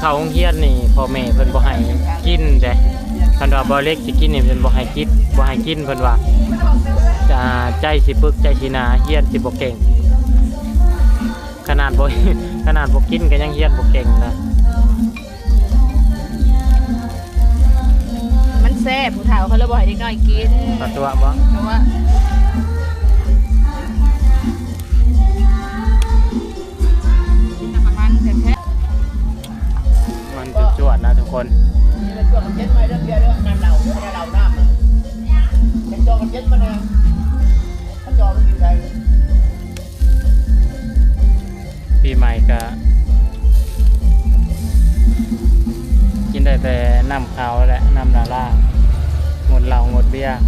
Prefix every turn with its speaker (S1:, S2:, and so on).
S1: เขาโรงเรียนนี่พ่อแม่เพิ่นบ่ให้กินเด้เพิ่นว่าบ่เล็กสิกินนี่เพิ่นบ่ให้กินเพิ่นว่าใจสิปึกใจสิหนาเรียนสิบ่เก่งขนาดบ่ ขนาดบ่กินก็ยังเรียนบ่เก่งนะ
S2: มันแซ่บผู้เฒ่าเขาเลยบอกให้เด็กน้อยกิน
S1: ปะตัวบ่
S2: เพราะว่ามันแท้
S1: มันจวดนะทุกคนปีใหม่ก็กินได้แต่น้ำขาวและน้ำลาล่างงดเหล้างดเบียร์